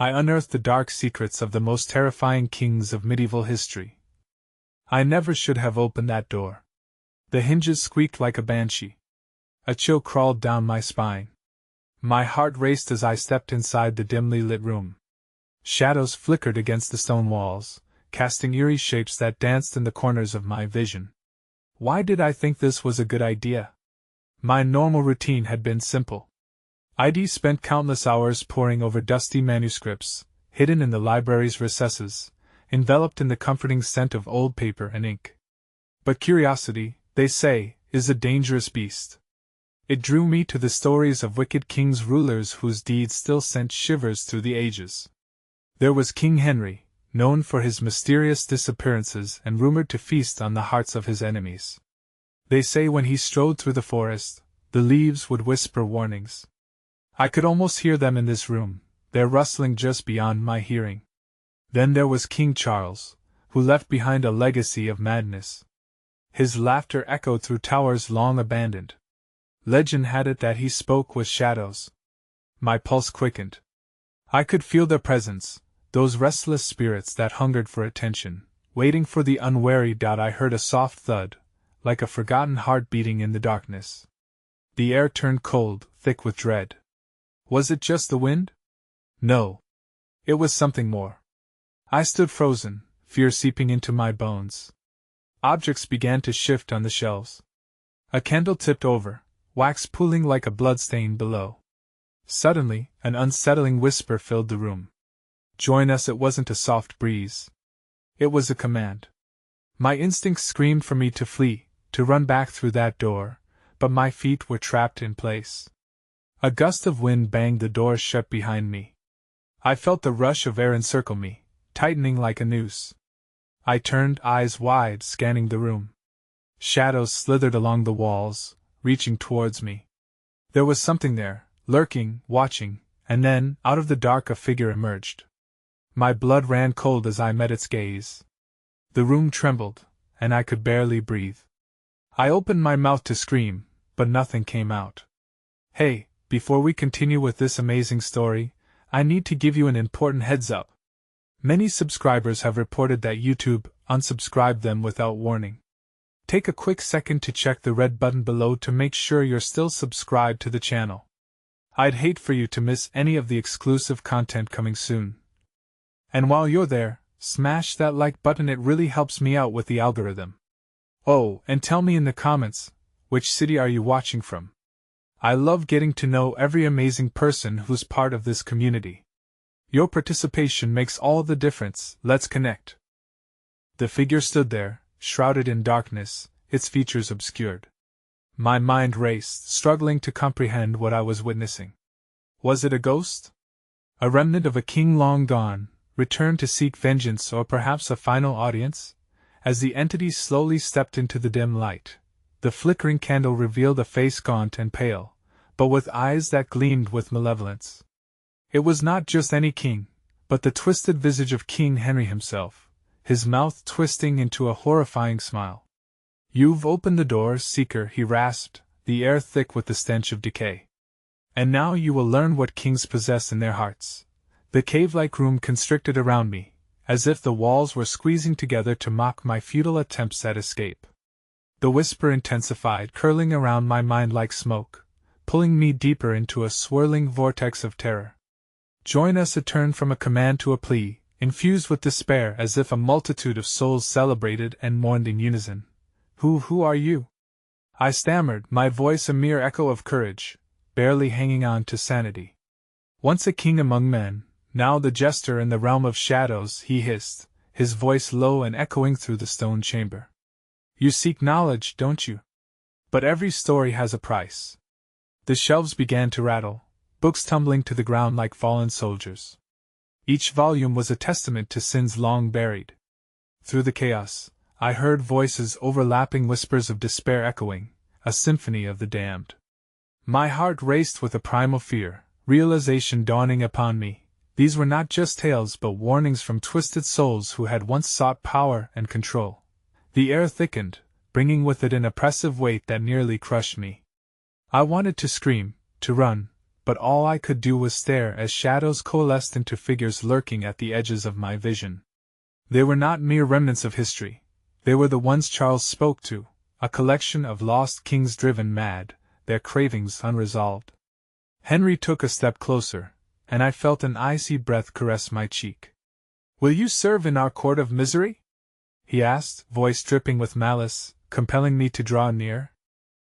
I unearthed the dark secrets of the most terrifying kings of medieval history. I never should have opened that door. The hinges squeaked like a banshee. A chill crawled down my spine. My heart raced as I stepped inside the dimly lit room. Shadows flickered against the stone walls, casting eerie shapes that danced in the corners of my vision. Why did I think this was a good idea? My normal routine had been simple. I'd spent countless hours poring over dusty manuscripts, hidden in the library's recesses, enveloped in the comforting scent of old paper and ink. But curiosity, they say, is a dangerous beast. It drew me to the stories of wicked kings, rulers whose deeds still sent shivers through the ages. There was King Henry, known for his mysterious disappearances and rumored to feast on the hearts of his enemies. They say when he strode through the forest, the leaves would whisper warnings. I could almost hear them in this room, their rustling just beyond my hearing. Then there was King Charles, who left behind a legacy of madness. His laughter echoed through towers long abandoned. Legend had it that he spoke with shadows. My pulse quickened. I could feel their presence, those restless spirits that hungered for attention, waiting for the unwary doubt. I heard a soft thud, like a forgotten heart beating in the darkness. The air turned cold, thick with dread. Was it just the wind? No. It was something more. I stood frozen, fear seeping into my bones. Objects began to shift on the shelves. A candle tipped over, wax pooling like a bloodstain below. Suddenly, an unsettling whisper filled the room. Join us. It wasn't a soft breeze. It was a command. My instincts screamed for me to flee, to run back through that door, but my feet were trapped in place. A gust of wind banged the door shut behind me. I felt the rush of air encircle me, tightening like a noose. I turned, eyes wide, scanning the room. Shadows slithered along the walls, reaching towards me. There was something there, lurking, watching, and then, out of the dark, a figure emerged. My blood ran cold as I met its gaze. The room trembled, and I could barely breathe. I opened my mouth to scream, but nothing came out. Hey, before we continue with this amazing story, I need to give you an important heads up. Many subscribers have reported that YouTube unsubscribed them without warning. Take a quick second to check the red button below to make sure you're still subscribed to the channel. I'd hate for you to miss any of the exclusive content coming soon. And while you're there, smash that like button, it really helps me out with the algorithm. Oh, and tell me in the comments, which city are you watching from? I love getting to know every amazing person who's part of this community. Your participation makes all the difference. Let's connect. The figure stood there, shrouded in darkness, its features obscured. My mind raced, struggling to comprehend what I was witnessing. Was it a ghost? A remnant of a king long gone, returned to seek vengeance, or perhaps a final audience? As the entity slowly stepped into the dim light, the flickering candle revealed a face gaunt and pale, but with eyes that gleamed with malevolence. It was not just any king, but the twisted visage of King Henry himself, his mouth twisting into a horrifying smile. "You've opened the door, seeker," he rasped, the air thick with the stench of decay. "And now you will learn what kings possess in their hearts." The cave-like room constricted around me, as if the walls were squeezing together to mock my futile attempts at escape. The whisper intensified, curling around my mind like smoke, pulling me deeper into a swirling vortex of terror. "Join us." It turned from a command to a plea, infused with despair, as if a multitude of souls celebrated and mourned in unison. Who are you?" I stammered, my voice a mere echo of courage, barely hanging on to sanity. "Once a king among men, now the jester in the realm of shadows," he hissed, his voice low and echoing through the stone chamber. "You seek knowledge, don't you? But every story has a price." The shelves began to rattle, books tumbling to the ground like fallen soldiers. Each volume was a testament to sins long buried. Through the chaos, I heard voices, overlapping whispers of despair echoing, a symphony of the damned. My heart raced with a primal fear, realization dawning upon me. These were not just tales but warnings from twisted souls who had once sought power and control. The air thickened, bringing with it an oppressive weight that nearly crushed me. I wanted to scream, to run, but all I could do was stare as shadows coalesced into figures lurking at the edges of my vision. They were not mere remnants of history. They were the ones Charles spoke to, a collection of lost kings driven mad, their cravings unresolved. Henry took a step closer, and I felt an icy breath caress my cheek. "Will you serve in our court of misery?" he asked, voice dripping with malice, compelling me to draw near.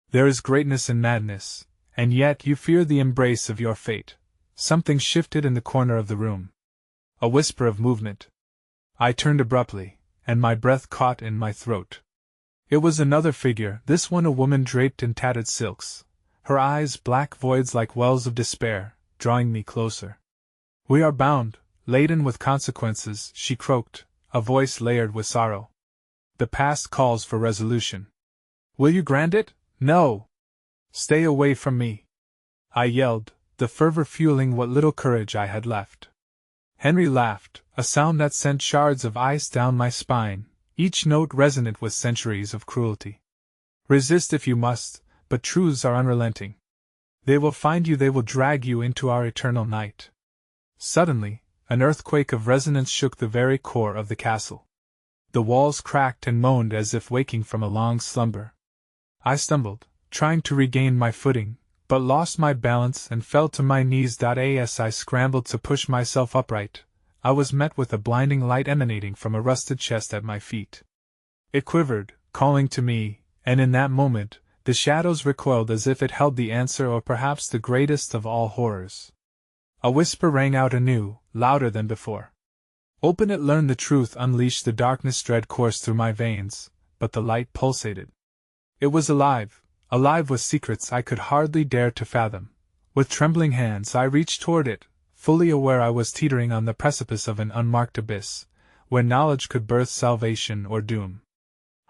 "There is greatness in madness, and yet you fear the embrace of your fate." Something shifted in the corner of the room. A whisper of movement. I turned abruptly, and my breath caught in my throat. It was another figure, this one a woman draped in tattered silks, her eyes black voids like wells of despair, drawing me closer. "We are bound, laden with consequences," she croaked, a voice layered with sorrow. "The past calls for resolution. Will you grant it?" "No! Stay away from me!" I yelled, the fervor fueling what little courage I had left. Henry laughed, a sound that sent shards of ice down my spine, each note resonant with centuries of cruelty. "Resist if you must, but truths are unrelenting. They will find you, they will drag you into our eternal night." Suddenly, an earthquake of resonance shook the very core of the castle. The walls cracked and moaned as if waking from a long slumber. I stumbled, trying to regain my footing, but lost my balance and fell to my knees. As I scrambled to push myself upright, I was met with a blinding light emanating from a rusted chest at my feet. It quivered, calling to me, and in that moment, the shadows recoiled as if it held the answer, or perhaps the greatest of all horrors. A whisper rang out anew, louder than before. "Open it, learn the truth, unleash the darkness." Dread coursed through my veins, but the light pulsated. It was alive, alive with secrets I could hardly dare to fathom. With trembling hands I reached toward it, fully aware I was teetering on the precipice of an unmarked abyss, where knowledge could birth salvation or doom.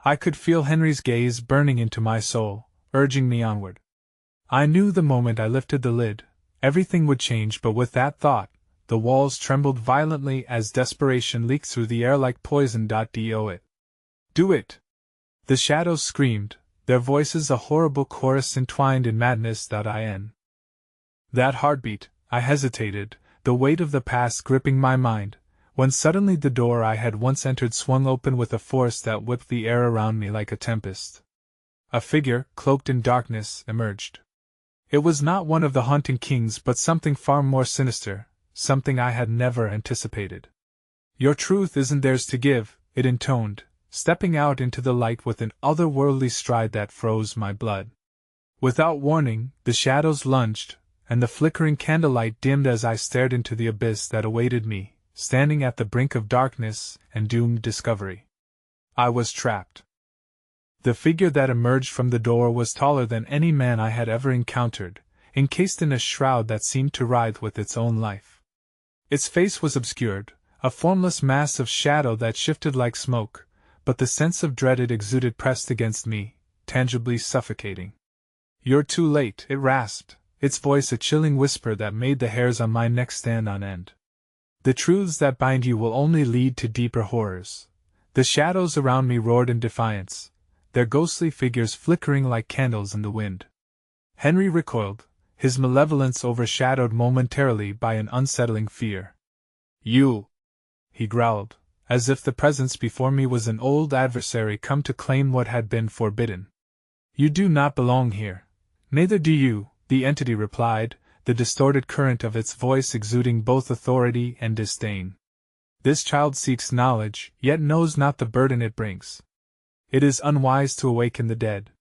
I could feel Henry's gaze burning into my soul, urging me onward. I knew the moment I lifted the lid, everything would change, but with that thought, the walls trembled violently as desperation leaked through the air like poison. Do it! Do it! The shadows screamed, their voices a horrible chorus entwined in madness. That heartbeat, I hesitated, the weight of the past gripping my mind, when suddenly the door I had once entered swung open with a force that whipped the air around me like a tempest. A figure, cloaked in darkness, emerged. It was not one of the haunting kings, but something far more sinister, something I had never anticipated. "Your truth isn't theirs to give," it intoned, stepping out into the light with an otherworldly stride that froze my blood. Without warning, the shadows lunged, and the flickering candlelight dimmed as I stared into the abyss that awaited me, standing at the brink of darkness and doomed discovery. I was trapped. The figure that emerged from the door was taller than any man I had ever encountered, encased in a shroud that seemed to writhe with its own life. Its face was obscured, a formless mass of shadow that shifted like smoke, but the sense of dread it exuded pressed against me, tangibly suffocating. "You're too late," it rasped, its voice a chilling whisper that made the hairs on my neck stand on end. "The truths that bind you will only lead to deeper horrors." The shadows around me roared in defiance, their ghostly figures flickering like candles in the wind. Henry recoiled, his malevolence overshadowed momentarily by an unsettling fear. "You!" he growled, as if the presence before me was an old adversary come to claim what had been forbidden. "You do not belong here." "Neither do you," the entity replied, the distorted current of its voice exuding both authority and disdain. "This child seeks knowledge, yet knows not the burden it brings. It is unwise to awaken the dead."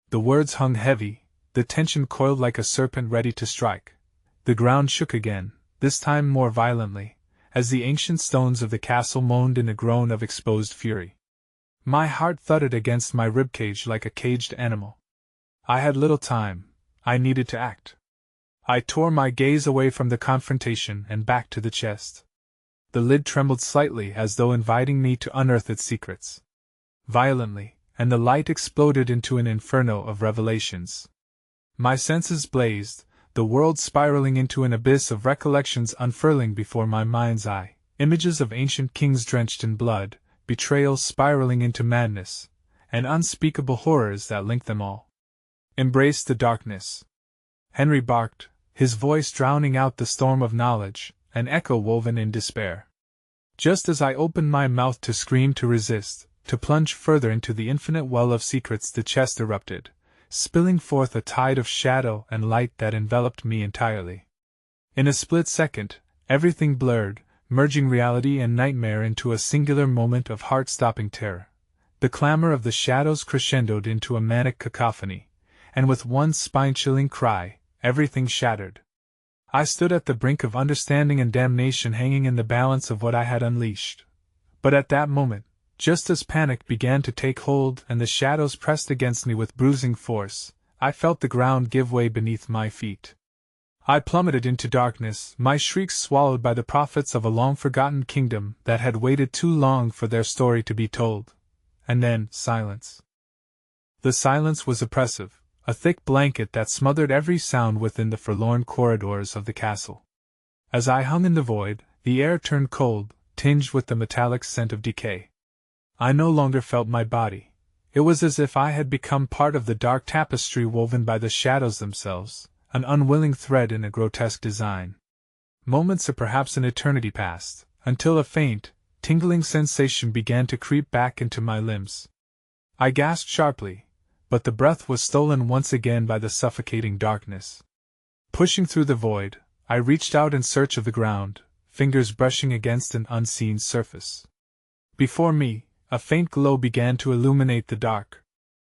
The words hung heavy, the tension coiled like a serpent ready to strike. The ground shook again, this time more violently, as the ancient stones of the castle moaned in a groan of exposed fury. My heart thudded against my ribcage like a caged animal. I had little time, I needed to act. I tore my gaze away from the confrontation and back to the chest. The lid trembled slightly as though inviting me to unearth its secrets. Violently, and the light exploded into an inferno of revelations. My senses blazed, the world spiraling into an abyss of recollections unfurling before my mind's eye, images of ancient kings drenched in blood, betrayals spiraling into madness, and unspeakable horrors that linked them all. "Embrace the darkness," Henry barked, his voice drowning out the storm of knowledge, an echo woven in despair. Just as I opened my mouth to scream, to resist, to plunge further into the infinite well of secrets, the chest erupted, spilling forth a tide of shadow and light that enveloped me entirely. In a split second, everything blurred, merging reality and nightmare into a singular moment of heart-stopping terror. The clamor of the shadows crescendoed into a manic cacophony, and with one spine-chilling cry, everything shattered. I stood at the brink of understanding and damnation, hanging in the balance of what I had unleashed. But at that moment, just as panic began to take hold and the shadows pressed against me with bruising force, I felt the ground give way beneath my feet. I plummeted into darkness, my shrieks swallowed by the prophets of a long-forgotten kingdom that had waited too long for their story to be told. And then, silence. The silence was oppressive, a thick blanket that smothered every sound within the forlorn corridors of the castle. As I hung in the void, the air turned cold, tinged with the metallic scent of decay. I no longer felt my body. It was as if I had become part of the dark tapestry woven by the shadows themselves, an unwilling thread in a grotesque design. Moments or perhaps an eternity passed, until a faint, tingling sensation began to creep back into my limbs. I gasped sharply, but the breath was stolen once again by the suffocating darkness. Pushing through the void, I reached out in search of the ground, fingers brushing against an unseen surface. Before me, a faint glow began to illuminate the dark.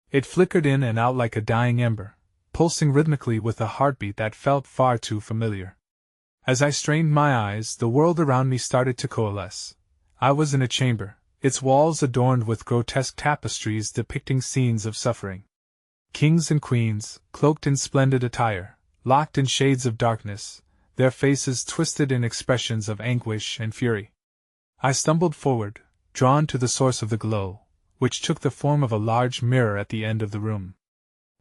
It flickered in and out like a dying ember, pulsing rhythmically with a heartbeat that felt far too familiar. As I strained my eyes, the world around me started to coalesce. I was in a chamber, its walls adorned with grotesque tapestries depicting scenes of suffering. Kings and queens, cloaked in splendid attire, locked in shades of darkness, their faces twisted in expressions of anguish and fury. I stumbled forward, drawn to the source of the glow, which took the form of a large mirror at the end of the room.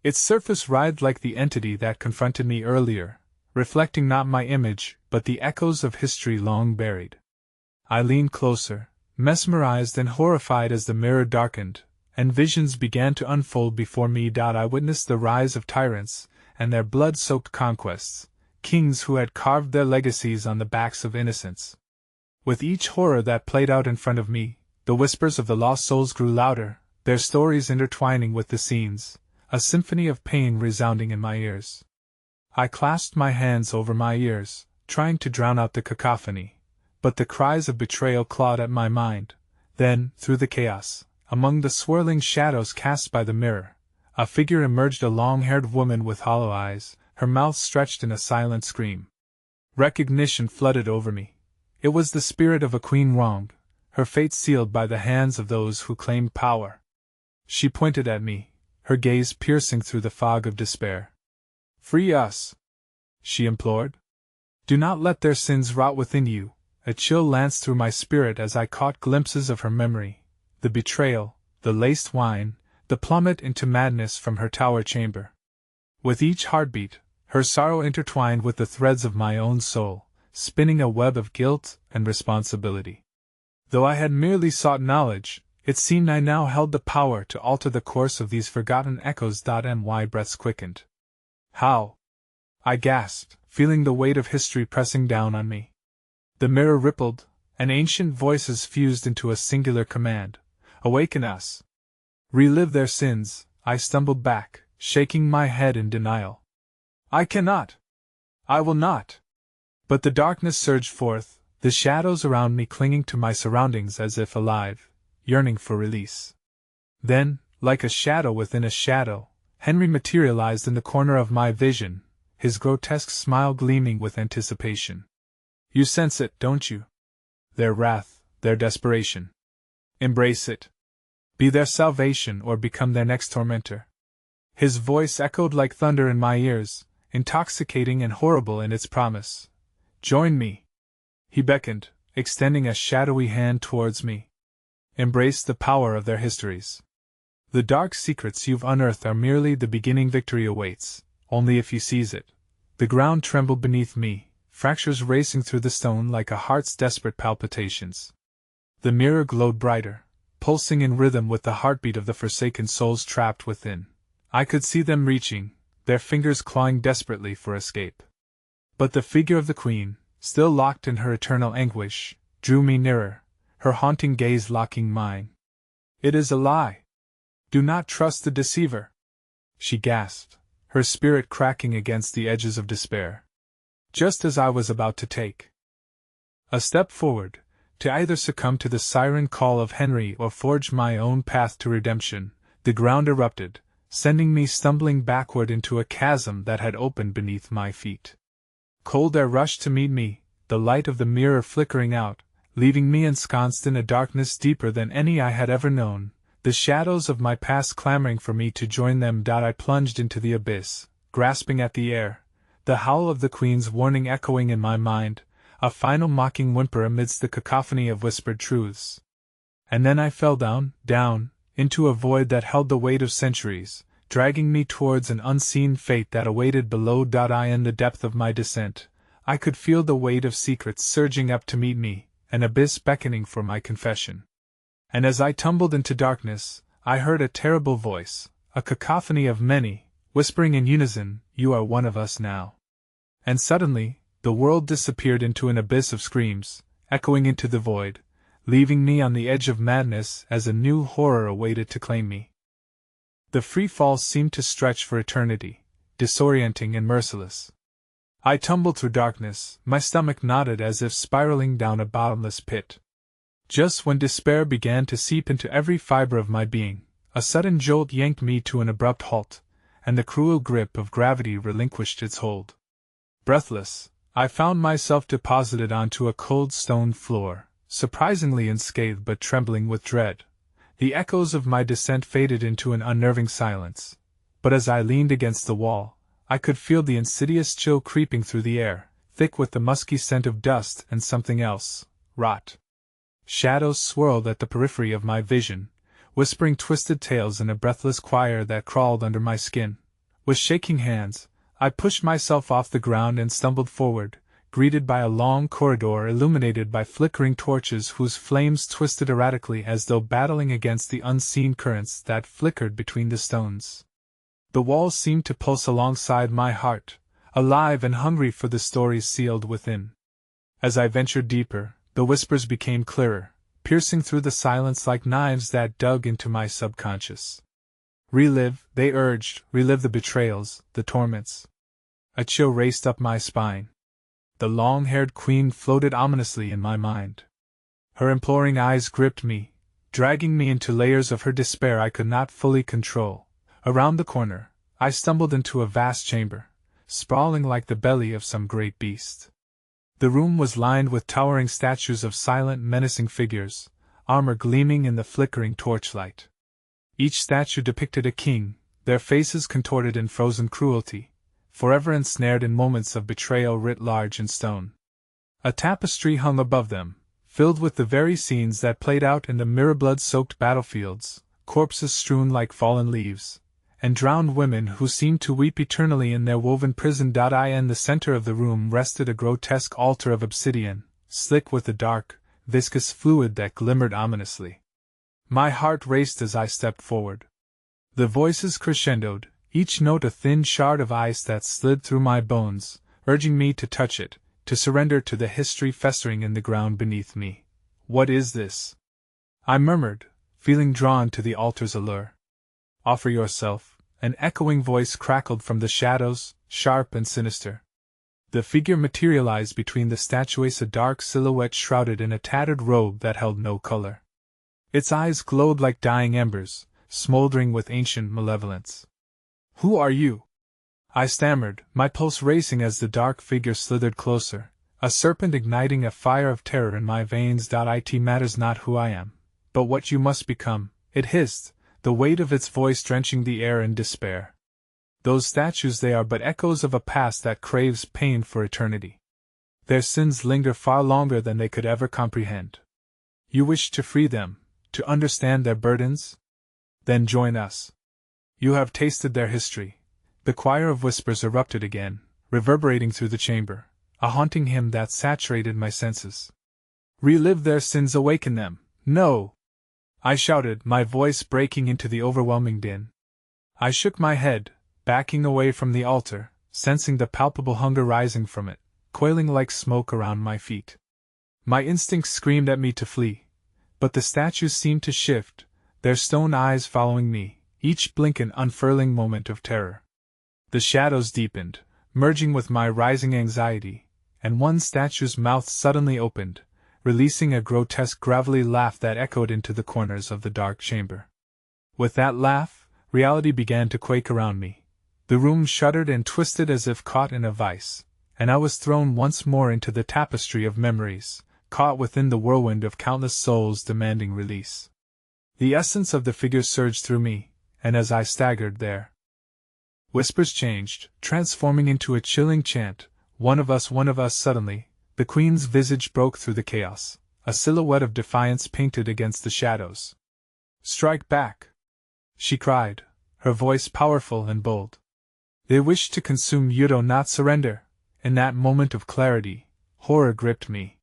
Its surface writhed like the entity that confronted me earlier, reflecting not my image, but the echoes of history long buried. I leaned closer, mesmerized and horrified as the mirror darkened, and visions began to unfold before me. I witnessed the rise of tyrants and their blood-soaked conquests, kings who had carved their legacies on the backs of innocents. With each horror that played out in front of me, the whispers of the lost souls grew louder, their stories intertwining with the scenes, a symphony of pain resounding in my ears. I clasped my hands over my ears, trying to drown out the cacophony, but the cries of betrayal clawed at my mind. Then, through the chaos, among the swirling shadows cast by the mirror, a figure emerged, a long-haired woman with hollow eyes, her mouth stretched in a silent scream. Recognition flooded over me. It was the spirit of a queen wronged, her fate sealed by the hands of those who claimed power. She pointed at me, her gaze piercing through the fog of despair. "Free us," she implored. "Do not let their sins rot within you." A chill lanced through my spirit as I caught glimpses of her memory, the betrayal, the laced wine, the plummet into madness from her tower chamber. With each heartbeat, her sorrow intertwined with the threads of my own soul, spinning a web of guilt and responsibility. Though I had merely sought knowledge, it seemed I now held the power to alter the course of these forgotten echoes. My breaths quickened. "How?" I gasped, feeling the weight of history pressing down on me. The mirror rippled, and ancient voices fused into a singular command: "Awaken us!" "Relive their sins," I stumbled back, shaking my head in denial. "I cannot! I will not!" But the darkness surged forth, the shadows around me clinging to my surroundings as if alive, yearning for release. Then, like a shadow within a shadow, Henry materialized in the corner of my vision, his grotesque smile gleaming with anticipation. "You sense it, don't you? Their wrath, their desperation. Embrace it. Be their salvation or become their next tormentor." His voice echoed like thunder in my ears, intoxicating and horrible in its promise. "Join me." He beckoned, extending a shadowy hand towards me. "Embrace the power of their histories. The dark secrets you've unearthed are merely the beginning. Victory awaits, only if you seize it." The ground trembled beneath me, fractures racing through the stone like a heart's desperate palpitations. The mirror glowed brighter, pulsing in rhythm with the heartbeat of the forsaken souls trapped within. I could see them reaching, their fingers clawing desperately for escape. But the figure of the queen, still locked in her eternal anguish, drew me nearer, her haunting gaze locking mine. "It is a lie! Do not trust the deceiver!" she gasped, her spirit cracking against the edges of despair. Just as I was about to take a step forward, to either succumb to the siren call of Henry or forge my own path to redemption, the ground erupted, sending me stumbling backward into a chasm that had opened beneath my feet. Cold air rushed to meet me, the light of the mirror flickering out, leaving me ensconced in a darkness deeper than any I had ever known, the shadows of my past clamoring for me to join them. I plunged into the abyss, grasping at the air, the howl of the queen's warning echoing in my mind, a final mocking whimper amidst the cacophony of whispered truths. And then I fell down, into a void that held the weight of centuries, dragging me towards an unseen fate that awaited below. In the depth of my descent, I could feel the weight of secrets surging up to meet me, an abyss beckoning for my confession. And as I tumbled into darkness, I heard a terrible voice, a cacophony of many, whispering in unison, "You are one of us now." And suddenly, the world disappeared into an abyss of screams, echoing into the void, leaving me on the edge of madness as a new horror awaited to claim me. The free fall seemed to stretch for eternity, disorienting and merciless. I tumbled through darkness, my stomach knotted as if spiraling down a bottomless pit. Just when despair began to seep into every fiber of my being, a sudden jolt yanked me to an abrupt halt, and the cruel grip of gravity relinquished its hold. Breathless, I found myself deposited onto a cold stone floor, surprisingly unscathed but trembling with dread. The echoes of my descent faded into an unnerving silence, but as I leaned against the wall, I could feel the insidious chill creeping through the air, thick with the musky scent of dust and something else, rot. Shadows swirled at the periphery of my vision, whispering twisted tales in a breathless choir that crawled under my skin. With shaking hands, I pushed myself off the ground and stumbled forward, greeted by a long corridor illuminated by flickering torches whose flames twisted erratically as though battling against the unseen currents that flickered between the stones. The walls seemed to pulse alongside my heart, alive and hungry for the stories sealed within. As I ventured deeper, the whispers became clearer, piercing through the silence like knives that dug into my subconscious. "Relive," they urged, "relive the betrayals, the torments." A chill raced up my spine. The long-haired queen floated ominously in my mind. Her imploring eyes gripped me, dragging me into layers of her despair I could not fully control. Around the corner, I stumbled into a vast chamber, sprawling like the belly of some great beast. The room was lined with towering statues of silent, menacing figures, armor gleaming in the flickering torchlight. Each statue depicted a king, their faces contorted in frozen cruelty, forever ensnared in moments of betrayal writ large in stone. A tapestry hung above them, filled with the very scenes that played out in the mirror-blood-soaked battlefields, corpses strewn like fallen leaves, and drowned women who seemed to weep eternally in their woven prison. In the center of the room rested a grotesque altar of obsidian, slick with a dark, viscous fluid that glimmered ominously. My heart raced as I stepped forward. The voices crescendoed, each note a thin shard of ice that slid through my bones, urging me to touch it, to surrender to the history festering in the ground beneath me. "What is this?" I murmured, feeling drawn to the altar's allure. "Offer yourself," an echoing voice crackled from the shadows, sharp and sinister. The figure materialized between the statues, a dark silhouette shrouded in a tattered robe that held no color. Its eyes glowed like dying embers, smoldering with ancient malevolence. "Who are you?" I stammered, my pulse racing as the dark figure slithered closer, a serpent igniting a fire of terror in my veins. "It matters not who I am, but what you must become," it hissed, the weight of its voice drenching the air in despair. "Those statues, they are but echoes of a past that craves pain for eternity. Their sins linger far longer than they could ever comprehend. You wish to free them, to understand their burdens? Then join us. You have tasted their history." The choir of whispers erupted again, reverberating through the chamber, a haunting hymn that saturated my senses. "Relive their sins, awaken them." "No!" I shouted, my voice breaking into the overwhelming din. I shook my head, backing away from the altar, sensing the palpable hunger rising from it, coiling like smoke around my feet. My instincts screamed at me to flee, but the statues seemed to shift, their stone eyes following me, each blink an unfurling moment of terror. The shadows deepened, merging with my rising anxiety, and one statue's mouth suddenly opened, releasing a grotesque gravelly laugh that echoed into the corners of the dark chamber. With that laugh, reality began to quake around me. The room shuddered and twisted as if caught in a vice, and I was thrown once more into the tapestry of memories, caught within the whirlwind of countless souls demanding release. The essence of the figure surged through me, and as I staggered there, whispers changed, transforming into a chilling chant, one of us. Suddenly, the queen's visage broke through the chaos, a silhouette of defiance painted against the shadows. "Strike back!" she cried, her voice powerful and bold. "They wish to consume you, do not surrender." In that moment of clarity, horror gripped me.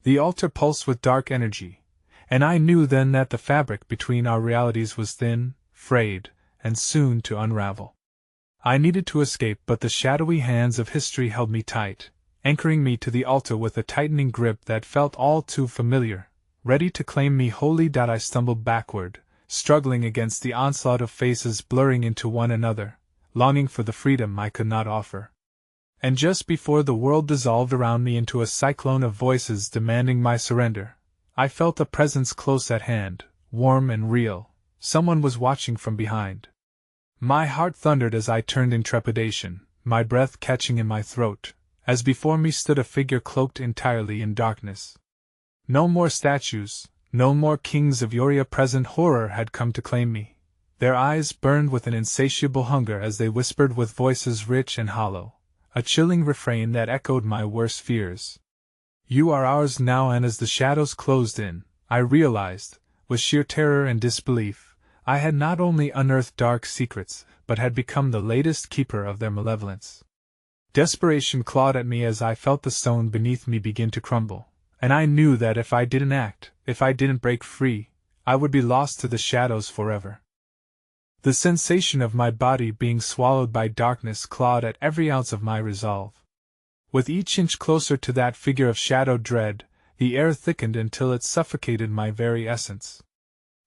The altar pulsed with dark energy, and I knew then that the fabric between our realities was thin, frayed, and soon to unravel. I needed to escape, but the shadowy hands of history held me tight, anchoring me to the altar with a tightening grip that felt all too familiar, ready to claim me wholly. I stumbled backward, struggling against the onslaught of faces blurring into one another, longing for the freedom I could not offer. And just before the world dissolved around me into a cyclone of voices demanding my surrender, I felt a presence close at hand, warm and real. Someone was watching from behind. My heart thundered as I turned in trepidation, my breath catching in my throat, as before me stood a figure cloaked entirely in darkness. No more statues, no more kings of Yoria present. Horror had come to claim me. Their eyes burned with an insatiable hunger as they whispered with voices rich and hollow, a chilling refrain that echoed my worst fears. "You are ours now." And as the shadows closed in, I realized, with sheer terror and disbelief, I had not only unearthed dark secrets, but had become the latest keeper of their malevolence. Desperation clawed at me as I felt the stone beneath me begin to crumble, and I knew that if I didn't act, if I didn't break free, I would be lost to the shadows forever. The sensation of my body being swallowed by darkness clawed at every ounce of my resolve. With each inch closer to that figure of shadowed dread, the air thickened until it suffocated my very essence.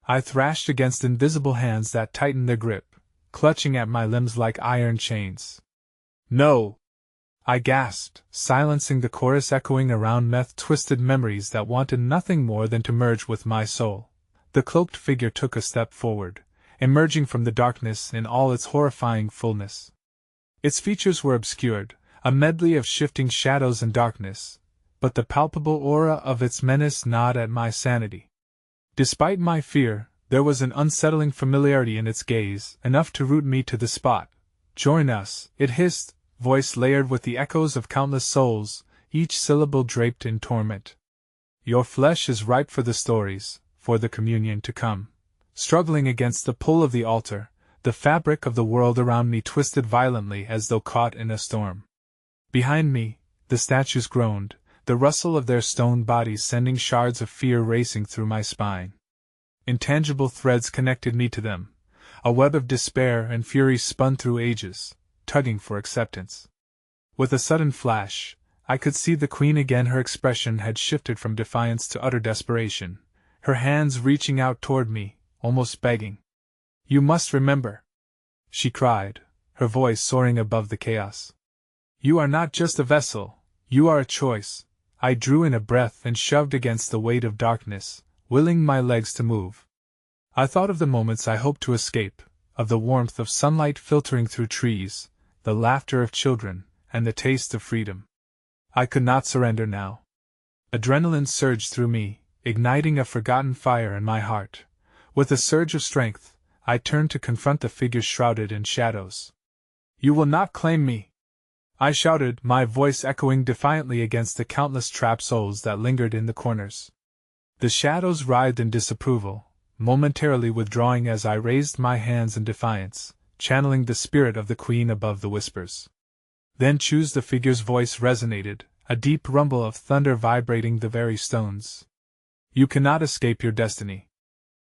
I thrashed against invisible hands that tightened their grip, clutching at my limbs like iron chains. "No!" I gasped, silencing the chorus echoing around meth-twisted memories that wanted nothing more than to merge with my soul. The cloaked figure took a step forward, emerging from the darkness in all its horrifying fullness. Its features were obscured, a medley of shifting shadows and darkness, but the palpable aura of its menace gnawed at my sanity. Despite my fear, there was an unsettling familiarity in its gaze, enough to root me to the spot. "Join us," it hissed, voice layered with the echoes of countless souls, each syllable draped in torment. "Your flesh is ripe for the stories, for the communion to come." Struggling against the pull of the altar, the fabric of the world around me twisted violently as though caught in a storm. Behind me, the statues groaned, the rustle of their stone bodies sending shards of fear racing through my spine. Intangible threads connected me to them, a web of despair and fury spun through ages, tugging for acceptance. With a sudden flash, I could see the queen again. Her expression had shifted from defiance to utter desperation, her hands reaching out toward me, almost begging. "You must remember," she cried, her voice soaring above the chaos. "You are not just a vessel, you are a choice." I drew in a breath and shoved against the weight of darkness, willing my legs to move. I thought of the moments I hoped to escape, of the warmth of sunlight filtering through trees, the laughter of children, and the taste of freedom. I could not surrender now. Adrenaline surged through me, igniting a forgotten fire in my heart. With a surge of strength, I turned to confront the figure shrouded in shadows. "You will not claim me!" I shouted, my voice echoing defiantly against the countless trapped souls that lingered in the corners. The shadows writhed in disapproval, momentarily withdrawing as I raised my hands in defiance, channeling the spirit of the queen above the whispers. Then choose the figure's voice resonated, a deep rumble of thunder vibrating the very stones. "You cannot escape your destiny."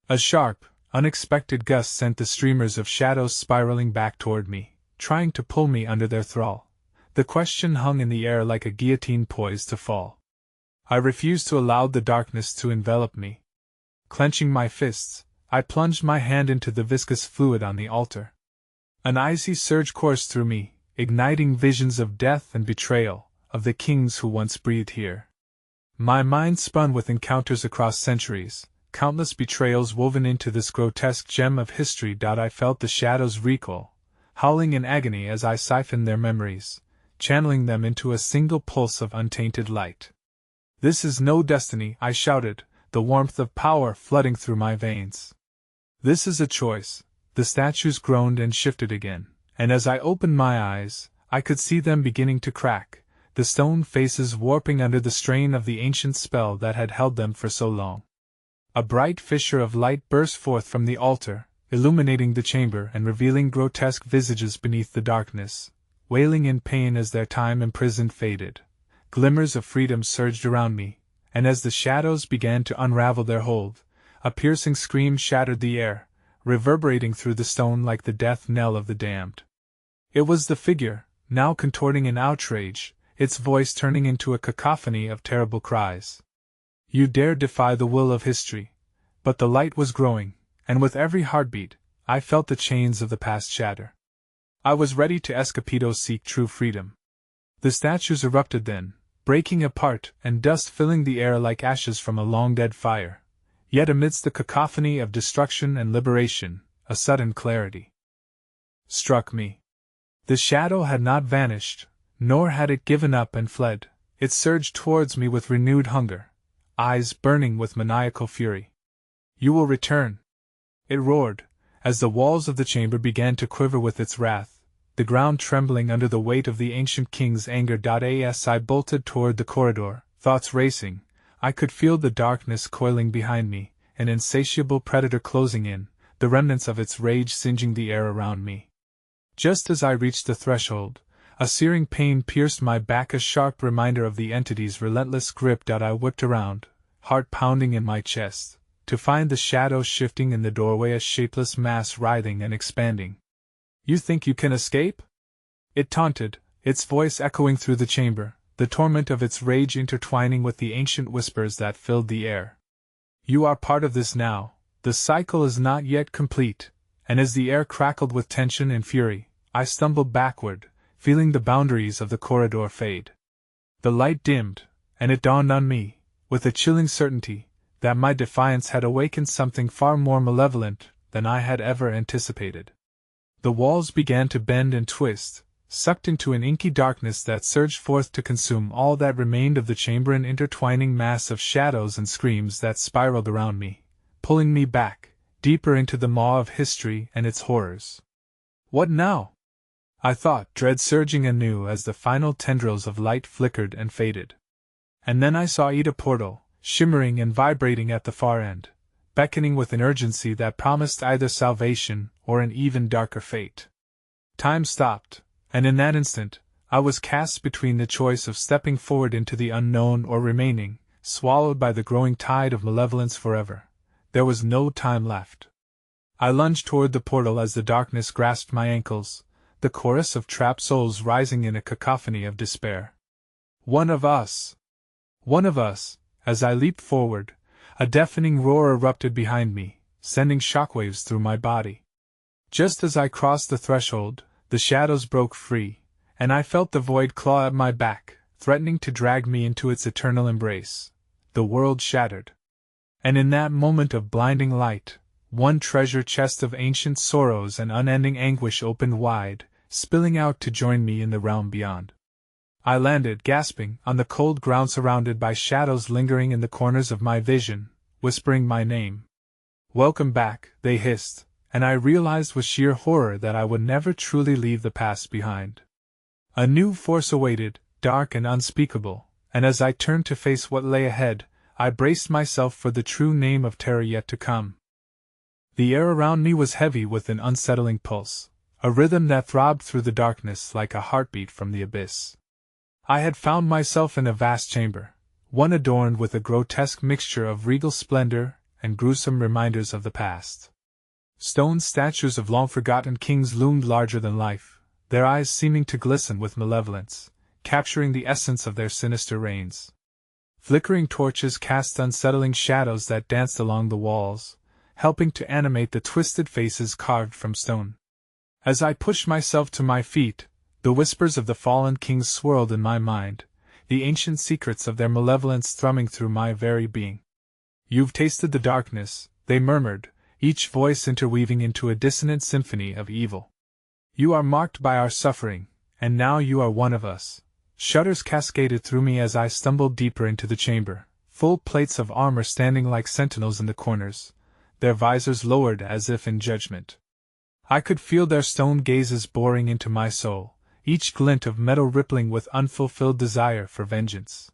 A sharp, unexpected gust sent the streamers of shadows spiraling back toward me, trying to pull me under their thrall. The question hung in the air like a guillotine poised to fall. I refused to allow the darkness to envelop me. Clenching my fists, I plunged my hand into the viscous fluid on the altar. An icy surge coursed through me, igniting visions of death and betrayal, of the kings who once breathed here. My mind spun with encounters across centuries, countless betrayals woven into this grotesque gem of history. I felt the shadows recoil, howling in agony as I siphoned their memories, channeling them into a single pulse of untainted light. "This is no destiny," I shouted, the warmth of power flooding through my veins. "This is a choice." The statues groaned and shifted again, and as I opened my eyes, I could see them beginning to crack, the stone faces warping under the strain of the ancient spell that had held them for so long. A bright fissure of light burst forth from the altar, illuminating the chamber and revealing grotesque visages beneath the darkness, wailing in pain as their time imprisoned faded. Glimmers of freedom surged around me, and as the shadows began to unravel their hold, a piercing scream shattered the air, reverberating through the stone like the death knell of the damned. It was the figure, now contorting in outrage, its voice turning into a cacophony of terrible cries. "You dare defy the will of history." But the light was growing, and with every heartbeat, I felt the chains of the past shatter. I was ready to escapedo seek true freedom. The statues erupted then, breaking apart and dust filling the air like ashes from a long-dead fire. Yet amidst the cacophony of destruction and liberation, a sudden clarity struck me. The shadow had not vanished, nor had it given up and fled. It surged towards me with renewed hunger, eyes burning with maniacal fury. "You will return!" it roared, as the walls of the chamber began to quiver with its wrath, the ground trembling under the weight of the ancient king's anger. As I bolted toward the corridor, thoughts racing, I could feel the darkness coiling behind me, an insatiable predator closing in, the remnants of its rage singeing the air around me. Just as I reached the threshold, a searing pain pierced my back, a sharp reminder of the entity's relentless grip. I whipped around, heart pounding in my chest, to find the shadow shifting in the doorway, a shapeless mass writhing and expanding. "You think you can escape?" it taunted, its voice echoing through the chamber, the torment of its rage intertwining with the ancient whispers that filled the air. "You are part of this now, the cycle is not yet complete," and as the air crackled with tension and fury, I stumbled backward, feeling the boundaries of the corridor fade. The light dimmed, and it dawned on me, with a chilling certainty, that my defiance had awakened something far more malevolent than I had ever anticipated. The walls began to bend and twist, sucked into an inky darkness that surged forth to consume all that remained of the chamber, an intertwining mass of shadows and screams that spiraled around me, pulling me back, deeper into the maw of history and its horrors. "What now?" I thought, dread surging anew as the final tendrils of light flickered and faded. And then I saw a portal, shimmering and vibrating at the far end, beckoning with an urgency that promised either salvation or an even darker fate. Time stopped, and in that instant, I was cast between the choice of stepping forward into the unknown or remaining, swallowed by the growing tide of malevolence forever. There was no time left. I lunged toward the portal as the darkness grasped my ankles, the chorus of trapped souls rising in a cacophony of despair. "One of us! One of us!" As I leaped forward, a deafening roar erupted behind me, sending shockwaves through my body. Just as I crossed the threshold, the shadows broke free, and I felt the void claw at my back, threatening to drag me into its eternal embrace. The world shattered. And in that moment of blinding light, one treasure chest of ancient sorrows and unending anguish opened wide, spilling out to join me in the realm beyond. I landed, gasping, on the cold ground, surrounded by shadows lingering in the corners of my vision, whispering my name. "Welcome back," they hissed, and I realized with sheer horror that I would never truly leave the past behind. A new force awaited, dark and unspeakable, and as I turned to face what lay ahead, I braced myself for the true name of terror yet to come. The air around me was heavy with an unsettling pulse, a rhythm that throbbed through the darkness like a heartbeat from the abyss. I had found myself in a vast chamber, one adorned with a grotesque mixture of regal splendor and gruesome reminders of the past. Stone statues of long-forgotten kings loomed larger than life, their eyes seeming to glisten with malevolence, capturing the essence of their sinister reigns. Flickering torches cast unsettling shadows that danced along the walls, helping to animate the twisted faces carved from stone. As I pushed myself to my feet, the whispers of the fallen kings swirled in my mind, the ancient secrets of their malevolence thrumming through my very being. "You've tasted the darkness," they murmured, each voice interweaving into a dissonant symphony of evil. "You are marked by our suffering, and now you are one of us." Shudders cascaded through me as I stumbled deeper into the chamber, full plates of armor standing like sentinels in the corners, their visors lowered as if in judgment. I could feel their stone gazes boring into my soul, each glint of metal rippling with unfulfilled desire for vengeance.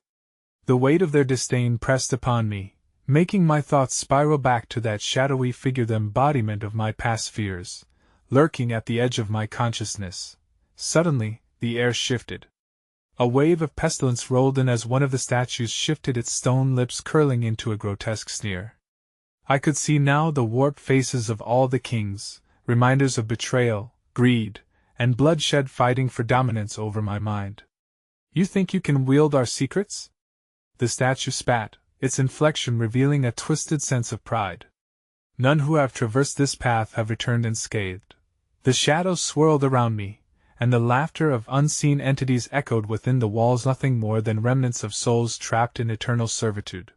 The weight of their disdain pressed upon me, making my thoughts spiral back to that shadowy figure, the embodiment of my past fears, lurking at the edge of my consciousness. Suddenly, the air shifted. A wave of pestilence rolled in as one of the statues shifted, its stone lips curling into a grotesque sneer. I could see now the warped faces of all the kings, reminders of betrayal, greed, and bloodshed fighting for dominance over my mind. "You think you can wield our secrets?" The statue spat, its inflection revealing a twisted sense of pride. "None who have traversed this path have returned unscathed." The shadows swirled around me, and the laughter of unseen entities echoed within the walls, nothing more than remnants of souls trapped in eternal servitude.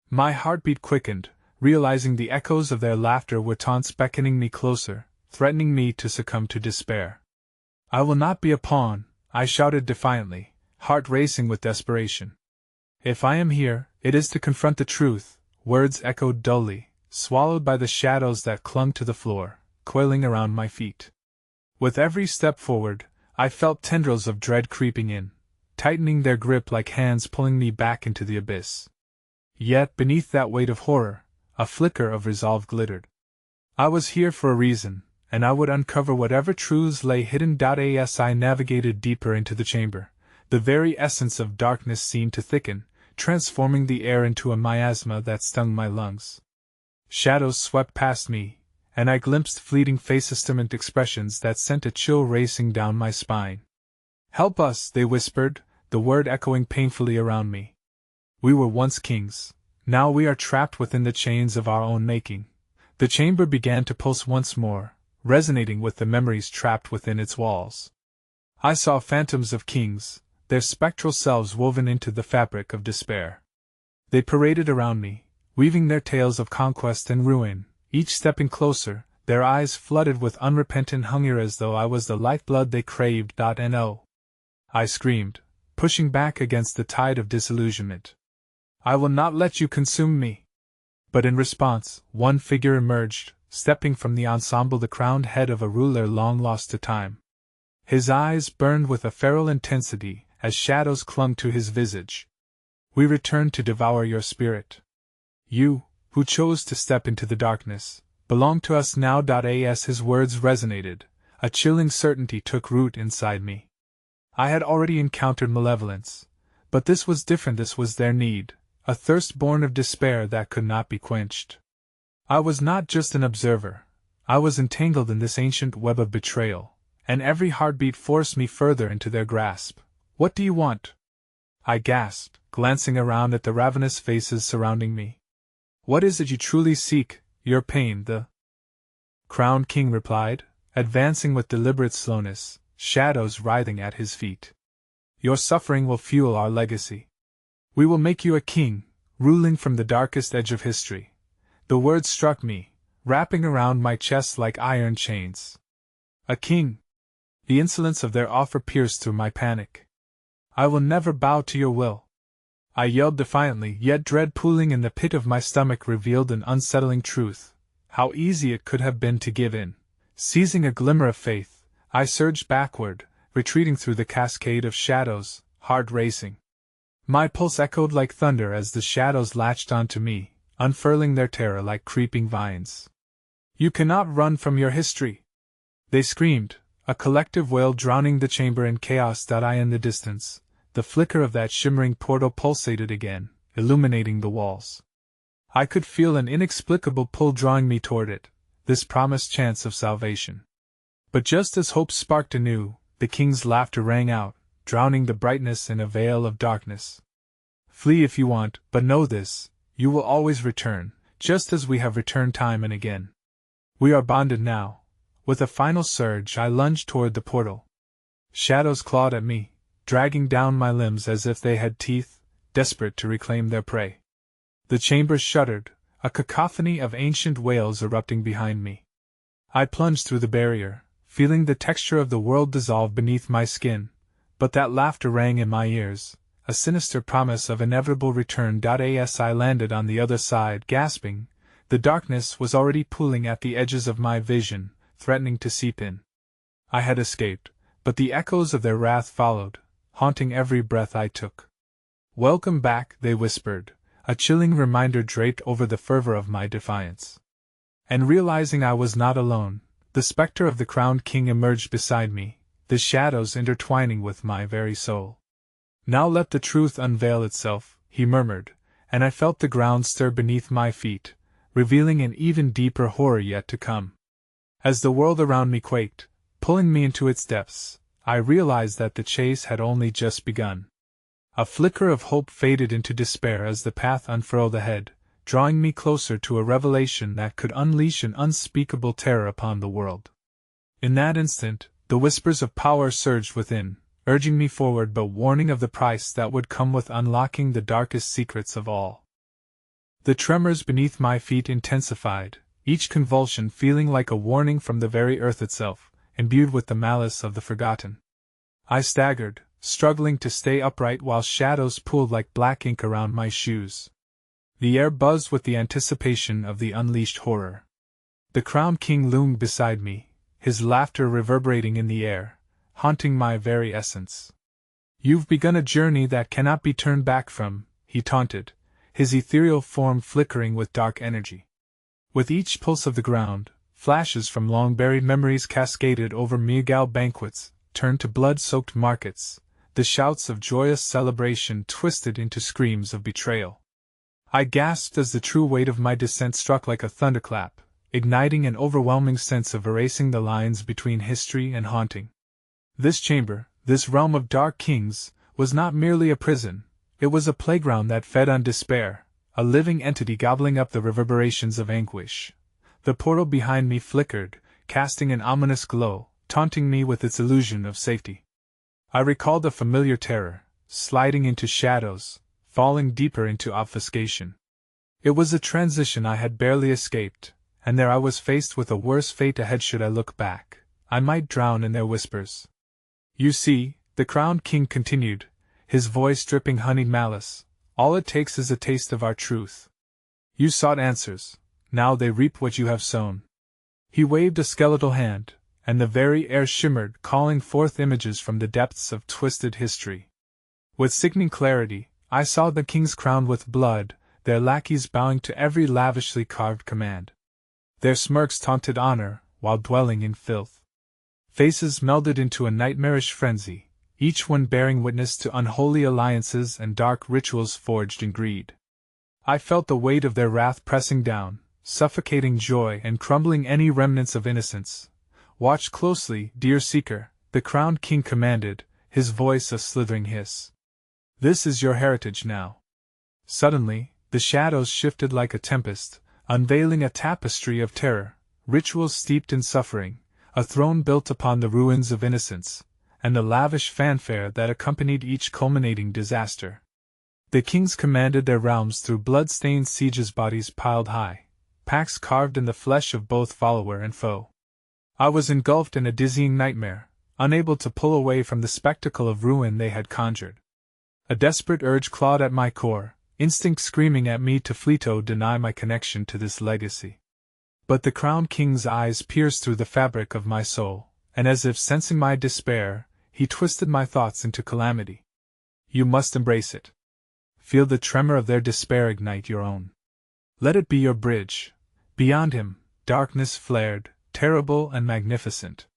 My heartbeat quickened, realizing the echoes of their laughter were taunts beckoning me closer, threatening me to succumb to despair. "I will not be a pawn," I shouted defiantly, heart racing with desperation. "If I am here, it is to confront the truth." Words echoed dully, swallowed by the shadows that clung to the floor, coiling around my feet. With every step forward, I felt tendrils of dread creeping in, tightening their grip like hands pulling me back into the abyss. Yet beneath that weight of horror, a flicker of resolve glittered. I was here for a reason, and I would uncover whatever truths lay hidden. As I navigated deeper into the chamber, the very essence of darkness seemed to thicken, transforming the air into a miasma that stung my lungs. Shadows swept past me, and I glimpsed fleeting faces, expressions that sent a chill racing down my spine. "Help us," they whispered, the word echoing painfully around me. "We were once kings. Now we are trapped within the chains of our own making." The chamber began to pulse once more, resonating with the memories trapped within its walls. I saw phantoms of kings, their spectral selves woven into the fabric of despair. They paraded around me, weaving their tales of conquest and ruin, each stepping closer, their eyes flooded with unrepentant hunger as though I was the lifeblood they craved. No! I screamed, pushing back against the tide of disillusionment. "I will not let you consume me!" But in response, one figure emerged, stepping from the ensemble, the crowned head of a ruler long lost to time. His eyes burned with a feral intensity as shadows clung to his visage. "We return to devour your spirit. You, who chose to step into the darkness, belong to us now." As his words resonated, a chilling certainty took root inside me. I had already encountered malevolence, but this was different. This was their need, a thirst born of despair that could not be quenched. I was not just an observer, I was entangled in this ancient web of betrayal, and every heartbeat forced me further into their grasp. "What do you want?" I gasped, glancing around at the ravenous faces surrounding me. "What is it you truly seek?" "Your pain," the crowned king replied, advancing with deliberate slowness, shadows writhing at his feet. "Your suffering will fuel our legacy. We will make you a king, ruling from the darkest edge of history." The words struck me, wrapping around my chest like iron chains. "A king?" The insolence of their offer pierced through my panic. "I will never bow to your will," I yelled defiantly, yet dread pooling in the pit of my stomach revealed an unsettling truth. How easy it could have been to give in. Seizing a glimmer of faith, I surged backward, retreating through the cascade of shadows, heart racing. My pulse echoed like thunder as the shadows latched onto me, unfurling their terror like creeping vines. "You cannot run from your history!" they screamed, a collective wail drowning the chamber in chaos. In the distance, the flicker of that shimmering portal pulsated again, illuminating the walls. I could feel an inexplicable pull drawing me toward it, this promised chance of salvation. But just as hope sparked anew, the king's laughter rang out, drowning the brightness in a veil of darkness. Flee if you want, but know this, you will always return, just as we have returned time and again. We are bonded now. With a final surge, I lunged toward the portal. Shadows clawed at me, dragging down my limbs as if they had teeth, desperate to reclaim their prey. The chamber shuddered, a cacophony of ancient wails erupting behind me. I plunged through the barrier, feeling the texture of the world dissolve beneath my skin, but that laughter rang in my ears, a sinister promise of inevitable return. As I landed on the other side, gasping, the darkness was already pooling at the edges of my vision, threatening to seep in. I had escaped, but the echoes of their wrath followed, haunting every breath I took. Welcome back, they whispered, a chilling reminder draped over the fervor of my defiance. And realizing I was not alone, the specter of the crowned king emerged beside me, the shadows intertwining with my very soul. Now let the truth unveil itself, he murmured, and I felt the ground stir beneath my feet, revealing an even deeper horror yet to come. As the world around me quaked, pulling me into its depths, I realized that the chase had only just begun. A flicker of hope faded into despair as the path unfurled ahead, drawing me closer to a revelation that could unleash an unspeakable terror upon the world. In that instant, the whispers of power surged within, urging me forward but warning of the price that would come with unlocking the darkest secrets of all. The tremors beneath my feet intensified, each convulsion feeling like a warning from the very earth itself, imbued with the malice of the forgotten. I staggered, struggling to stay upright while shadows pooled like black ink around my shoes. The air buzzed with the anticipation of the unleashed horror. The crowned king loomed beside me, his laughter reverberating in the air, haunting my very essence. You've begun a journey that cannot be turned back from, he taunted, his ethereal form flickering with dark energy. With each pulse of the ground, flashes from long-buried memories cascaded over Meagal banquets, turned to blood-soaked markets, the shouts of joyous celebration twisted into screams of betrayal. I gasped as the true weight of my descent struck like a thunderclap, igniting an overwhelming sense of erasing the lines between history and haunting. This chamber, this realm of dark kings, was not merely a prison, it was a playground that fed on despair, a living entity gobbling up the reverberations of anguish. The portal behind me flickered, casting an ominous glow, taunting me with its illusion of safety. I recalled a familiar terror, sliding into shadows, falling deeper into obfuscation. It was a transition I had barely escaped, and there I was faced with a worse fate ahead. Should I look back, I might drown in their whispers. You see, the crowned king continued, his voice dripping honeyed malice, all it takes is a taste of our truth. You sought answers, now they reap what you have sown. He waved a skeletal hand, and the very air shimmered, calling forth images from the depths of twisted history. With sickening clarity, I saw the kings crowned with blood, their lackeys bowing to every lavishly carved command. Their smirks taunted honor, while dwelling in filth. Faces melded into a nightmarish frenzy, each one bearing witness to unholy alliances and dark rituals forged in greed. I felt the weight of their wrath pressing down, suffocating joy and crumbling any remnants of innocence. Watch closely, dear seeker, the crowned king commanded, his voice a slithering hiss. This is your heritage now. Suddenly, the shadows shifted like a tempest, unveiling a tapestry of terror, rituals steeped in suffering, a throne built upon the ruins of innocence, and the lavish fanfare that accompanied each culminating disaster. The kings commanded their realms through blood-stained sieges, bodies piled high, pacts carved in the flesh of both follower and foe. I was engulfed in a dizzying nightmare, unable to pull away from the spectacle of ruin they had conjured. A desperate urge clawed at my core, instinct screaming at me to flee, to deny my connection to this legacy. But the crowned king's eyes pierced through the fabric of my soul, and as if sensing my despair, he twisted my thoughts into calamity. You must embrace it. Feel the tremor of their despair ignite your own. Let it be your bridge. Beyond him, darkness flared, terrible and magnificent.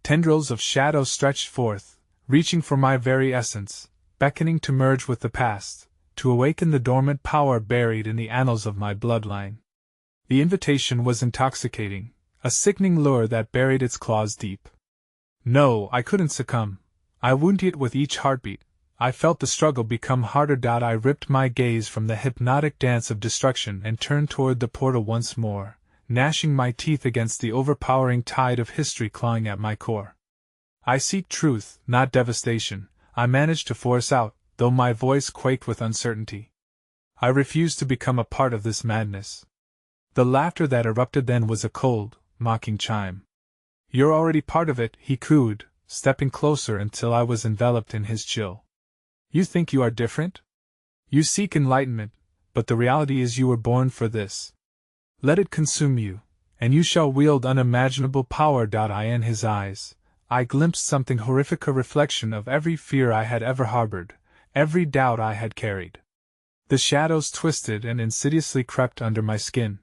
Tendrils of shadow stretched forth, reaching for my very essence, beckoning to merge with the past, to awaken the dormant power buried in the annals of my bloodline. The invitation was intoxicating, a sickening lure that buried its claws deep. No, I couldn't succumb. I wounded it with each heartbeat. I felt the struggle become harder. I ripped my gaze from the hypnotic dance of destruction and turned toward the portal once more, gnashing my teeth against the overpowering tide of history clawing at my core. I seek truth, not devastation, I managed to force out, though my voice quaked with uncertainty. I refused to become a part of this madness. The laughter that erupted then was a cold, mocking chime. You're already part of it, he cooed, stepping closer until I was enveloped in his chill. You think you are different? You seek enlightenment, but the reality is you were born for this. Let it consume you, and you shall wield unimaginable power. In his eyes, I glimpsed something horrific, a reflection of every fear I had ever harbored, every doubt I had carried. The shadows twisted and insidiously crept under my skin,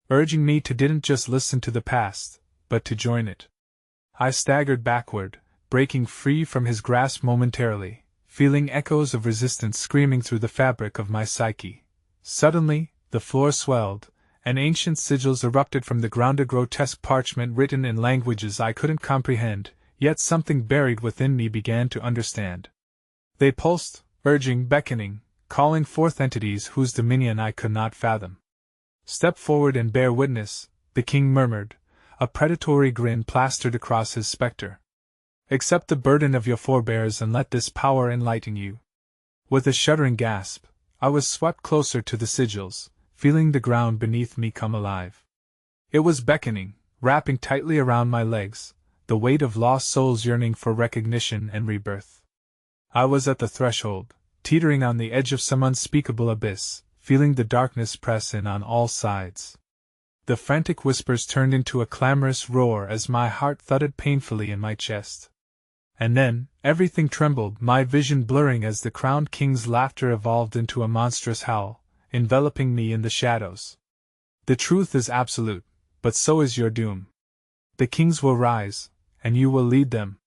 urging me to didn't just listen to the past, but to join it. I staggered backward, breaking free from his grasp momentarily, feeling echoes of resistance screaming through the fabric of my psyche. Suddenly, the floor swelled, and ancient sigils erupted from the ground, a grotesque parchment written in languages I couldn't comprehend, yet something buried within me began to understand. They pulsed, urging, beckoning, calling forth entities whose dominion I could not fathom. Step forward and bear witness, the king murmured, a predatory grin plastered across his spectre. Accept the burden of your forebears and let this power enlighten you. With a shuddering gasp, I was swept closer to the sigils, feeling the ground beneath me come alive. It was beckoning, wrapping tightly around my legs, the weight of lost souls yearning for recognition and rebirth. I was at the threshold, teetering on the edge of some unspeakable abyss, feeling the darkness press in on all sides. The frantic whispers turned into a clamorous roar as my heart thudded painfully in my chest. And then, everything trembled, my vision blurring as the crowned king's laughter evolved into a monstrous howl, enveloping me in the shadows. The truth is absolute, but so is your doom. The kings will rise, and you will lead them.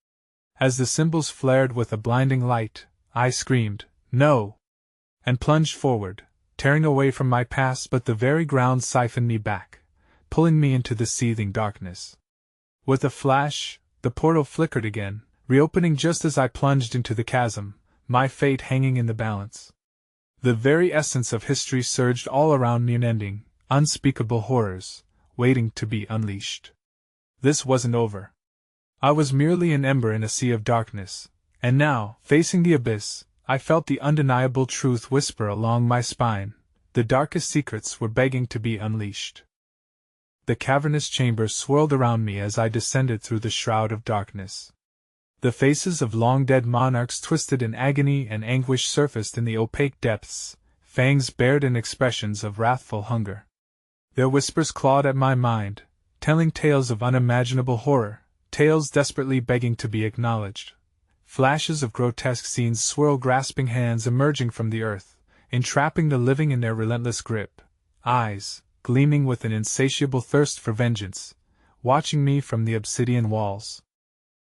As the symbols flared with a blinding light, I screamed, "No!" and plunged forward, tearing away from my past, but the very ground siphoned me back, pulling me into the seething darkness. With a flash, the portal flickered again, reopening just as I plunged into the chasm, my fate hanging in the balance. The very essence of history surged all around me, unending, unspeakable horrors, waiting to be unleashed. This wasn't over. I was merely an ember in a sea of darkness, and now, facing the abyss, I felt the undeniable truth whisper along my spine. The darkest secrets were begging to be unleashed. The cavernous chamber swirled around me as I descended through the shroud of darkness. The faces of long-dead monarchs twisted in agony and anguish surfaced in the opaque depths, fangs bared in expressions of wrathful hunger. Their whispers clawed at my mind, telling tales of unimaginable horror, tales desperately begging to be acknowledged. Flashes of grotesque scenes swirl, grasping hands emerging from the earth, entrapping the living in their relentless grip, eyes, gleaming with an insatiable thirst for vengeance, watching me from the obsidian walls.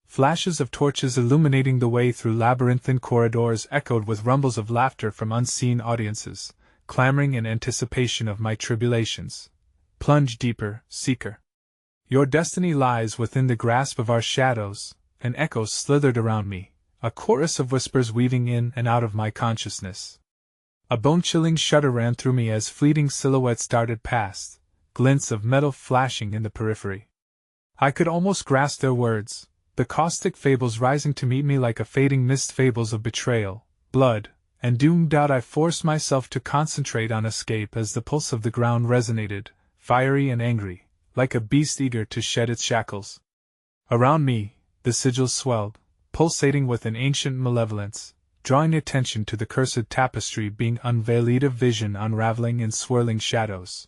Flashes of torches illuminating the way through labyrinthine corridors echoed with rumbles of laughter from unseen audiences, clamoring in anticipation of my tribulations. Plunge deeper, seeker. Your destiny lies within the grasp of our shadows. An echo slithered around me, a chorus of whispers weaving in and out of my consciousness. A bone-chilling shudder ran through me as fleeting silhouettes darted past, glints of metal flashing in the periphery. I could almost grasp their words, the caustic fables rising to meet me like a fading mist, fables of betrayal, blood, and doom. I forced myself to concentrate on escape as the pulse of the ground resonated, fiery and angry, like a beast eager to shed its shackles. Around me, the sigils swelled, pulsating with an ancient malevolence, drawing attention to the cursed tapestry being unveiled, a vision unraveling in swirling shadows.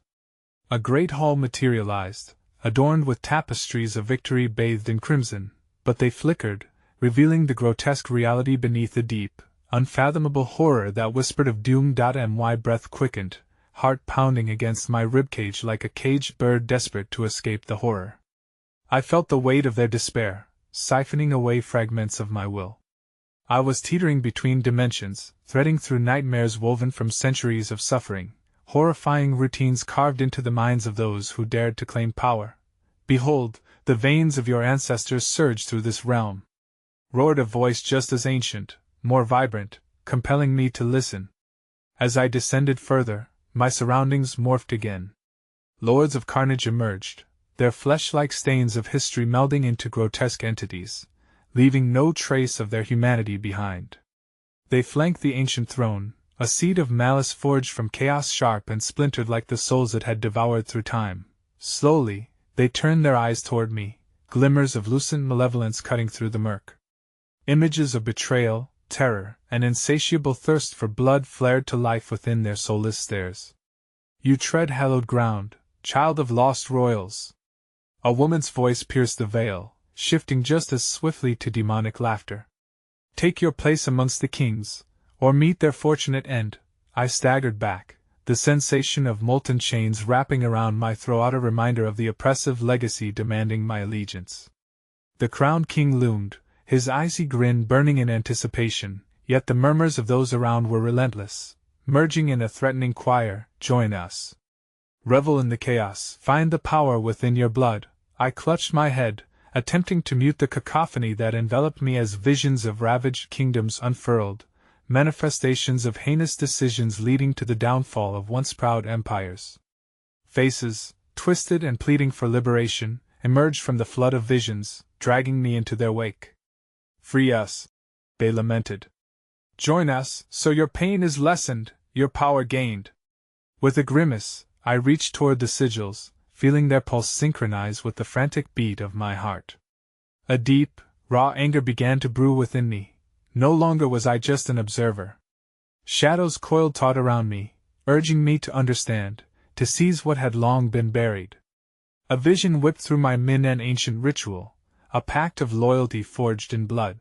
A great hall materialized, adorned with tapestries of victory bathed in crimson, but they flickered, revealing the grotesque reality beneath the deep, unfathomable horror that whispered of doom. My breath quickened, heart pounding against my ribcage like a caged bird desperate to escape the horror. I felt the weight of their despair, siphoning away fragments of my will. I was teetering between dimensions, threading through nightmares woven from centuries of suffering, horrifying routines carved into the minds of those who dared to claim power. Behold, The veins of your ancestors surge through this realm," roared a voice just as ancient, more vibrant, compelling me to listen. As I descended further, my surroundings morphed again. Lords of carnage emerged, their flesh-like stains of history melding into grotesque entities, leaving no trace of their humanity behind. They flanked the ancient throne, a seed of malice forged from chaos, sharp and splintered like the souls it had devoured through time. Slowly, they turned their eyes toward me, glimmers of lucent malevolence cutting through the murk. Images of betrayal, terror, and insatiable thirst for blood flared to life within their soulless stares. "You tread hallowed ground, child of lost royals." A woman's voice pierced the veil, shifting just as swiftly to demonic laughter. "Take your place amongst the kings, or meet their fortunate end." I staggered back, the sensation of molten chains wrapping around my throat, a reminder of the oppressive legacy demanding my allegiance. The crowned king loomed, his icy grin burning in anticipation, yet the murmurs of those around were relentless, merging in a threatening choir. "Join us. Revel in the chaos. Find the power within your blood." I clutched my head, attempting to mute the cacophony that enveloped me as visions of ravaged kingdoms unfurled, manifestations of heinous decisions leading to the downfall of once proud empires. Faces, twisted and pleading for liberation, emerged from the flood of visions, dragging me into their wake. "Free us," they lamented. "Join us, so your pain is lessened, your power gained." With a grimace, I reached toward the sigils, feeling their pulse synchronize with the frantic beat of my heart. A deep, raw anger began to brew within me. No longer was I just an observer. Shadows coiled taut around me, urging me to understand, to seize what had long been buried. A vision whipped through my min and ancient ritual, a pact of loyalty forged in blood.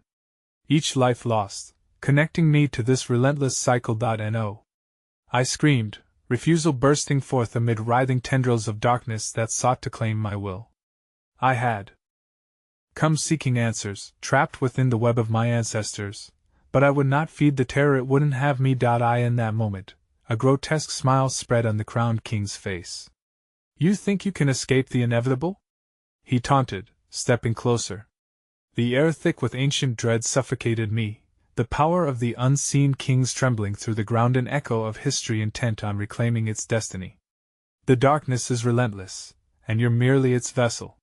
Each life lost, connecting me to this relentless cycle. No. I screamed, refusal bursting forth amid writhing tendrils of darkness that sought to claim my will. I had come seeking answers, trapped within the web of my ancestors, but I would not feed the terror it wouldn't have me. In that moment, a grotesque smile spread on the crowned king's face. "You think you can escape the inevitable?" he taunted, stepping closer. The air thick with ancient dread suffocated me, the power of the unseen kings trembling through the ground, an echo of history intent on reclaiming its destiny. "The darkness is relentless, and you're merely its vessel.